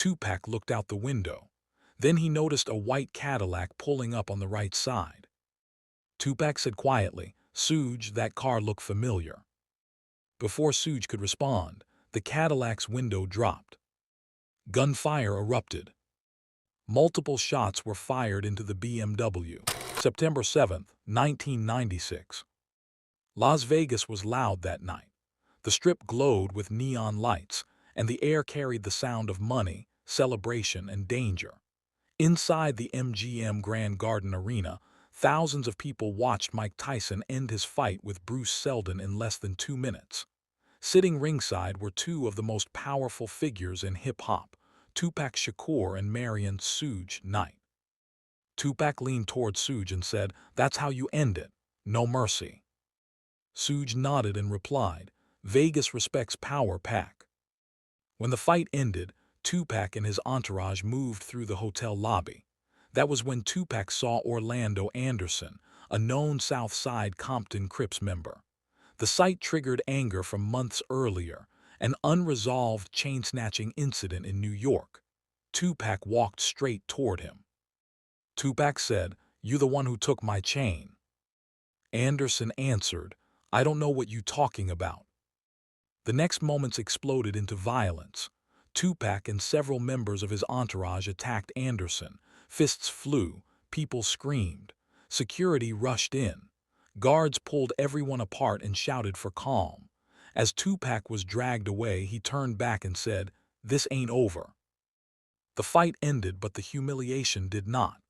Tupac looked out the window. Then he noticed a white Cadillac pulling up on the right side. Tupac said quietly, "Suge, that car looked familiar." Before Suge could respond, the Cadillac's window dropped. Gunfire erupted. Multiple shots were fired into the BMW. September 7, 1996. Las Vegas was loud that night. The Strip glowed with neon lights, and the air carried the sound of money, celebration, and danger. Inside the MGM Grand Garden Arena, thousands of people watched Mike Tyson end his fight with Bruce Seldon in less than 2 minutes. Sitting ringside were two of the most powerful figures in hip-hop, Tupac Shakur and Marion "Suge" Knight. Tupac leaned toward Suge and said, "That's how you end it. No mercy." Suge nodded and replied, "Vegas respects power, Pac." When the fight ended, Tupac and his entourage moved through the hotel lobby. That was when Tupac saw Orlando Anderson, a known South Side Compton Crips member. The sight triggered anger from months earlier, an unresolved chain-snatching incident in New York. Tupac walked straight toward him. Tupac said, "You the one who took my chain." Anderson answered, "I don't know what you talking about." The next moments exploded into violence. Tupac and several members of his entourage attacked Anderson. Fists flew, people screamed. Security rushed in. Guards pulled everyone apart and shouted for calm. As Tupac was dragged away, he turned back and said, "This ain't over." The fight ended, but the humiliation did not.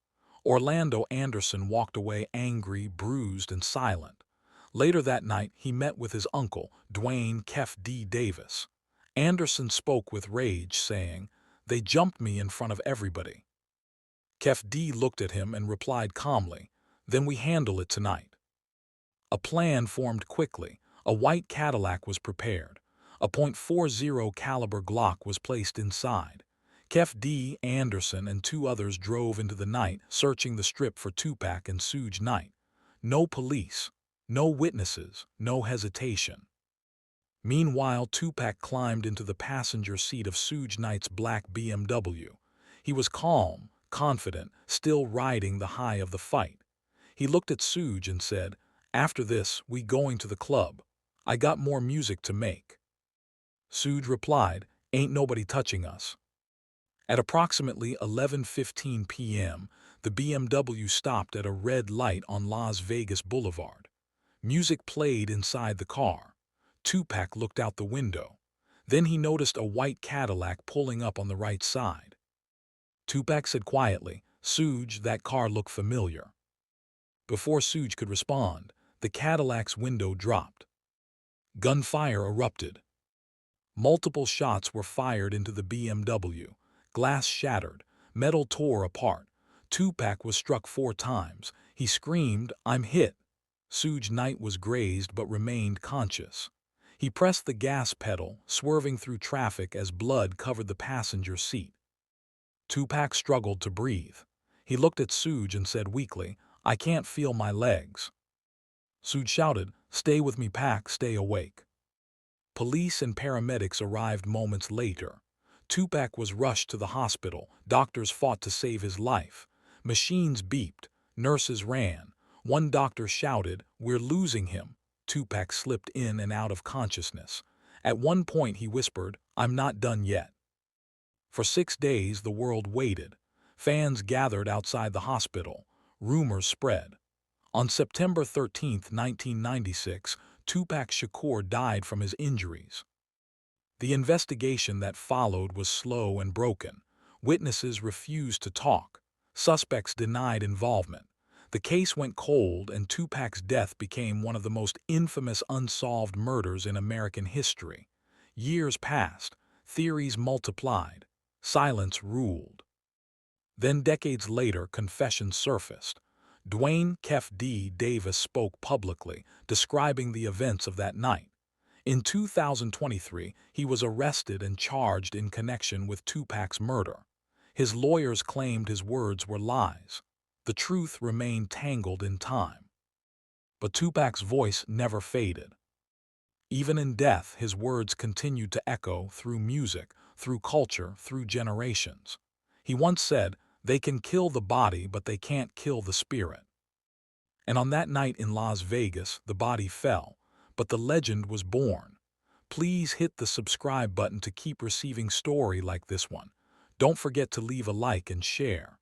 Orlando Anderson walked away angry, bruised, and silent. Later that night, he met with his uncle, Dwayne "Kef D. Davis. Anderson spoke with rage, saying, "They jumped me in front of everybody." Kef D looked at him and replied calmly, "Then we handle it tonight." A plan formed quickly. A white Cadillac was prepared. A .40 caliber Glock was placed inside. Kef D. Anderson and two others drove into the night, searching the Strip for Tupac and Suge Knight. No police, no witnesses, no hesitation. Meanwhile, Tupac climbed into the passenger seat of Suge Knight's black BMW. He was calm, confident, still riding the high of the fight. He looked at Suge and said, "After this, we going to the club. I got more music to make." Suge replied, "Ain't nobody touching us." At approximately 11:15 p.m., the BMW stopped at a red light on Las Vegas Boulevard. Music played inside the car. Tupac looked out the window. Then he noticed a white Cadillac pulling up on the right side. Tupac said quietly, "Suge, that car looked familiar." Before Suge could respond, the Cadillac's window dropped. Gunfire erupted. Multiple shots were fired into the BMW. Glass shattered. Metal tore apart. Tupac was struck 4 times. He screamed, "I'm hit." Suge Knight was grazed but remained conscious. He pressed the gas pedal, swerving through traffic as blood covered the passenger seat. Tupac struggled to breathe. He looked at Suge and said weakly, "I can't feel my legs." Suge shouted, "Stay with me, Pac, stay awake." Police and paramedics arrived moments later. Tupac was rushed to the hospital. Doctors fought to save his life. Machines beeped. Nurses ran. One doctor shouted, "We're losing him." Tupac slipped in and out of consciousness. At one point he whispered, "I'm not done yet." For 6 days the world waited. Fans gathered outside the hospital. Rumors spread. On September 13, 1996, Tupac Shakur died from his injuries. The investigation that followed was slow and broken. Witnesses refused to talk. Suspects denied involvement. The case went cold, and Tupac's death became one of the most infamous unsolved murders in American history. Years passed. Theories multiplied. Silence ruled. Then decades later, confessions surfaced. Dwayne "Kef D. Davis spoke publicly, describing the events of that night. In 2023, he was arrested and charged in connection with Tupac's murder. His lawyers claimed his words were lies. The truth remained tangled in time. But Tupac's voice never faded. Even in death, his words continued to echo through music, through culture, through generations. He once said, "They can kill the body, but they can't kill the spirit." And on that night in Las Vegas, the body fell, but the legend was born. Please hit the subscribe button to keep receiving stories like this one. Don't forget to leave a like and share.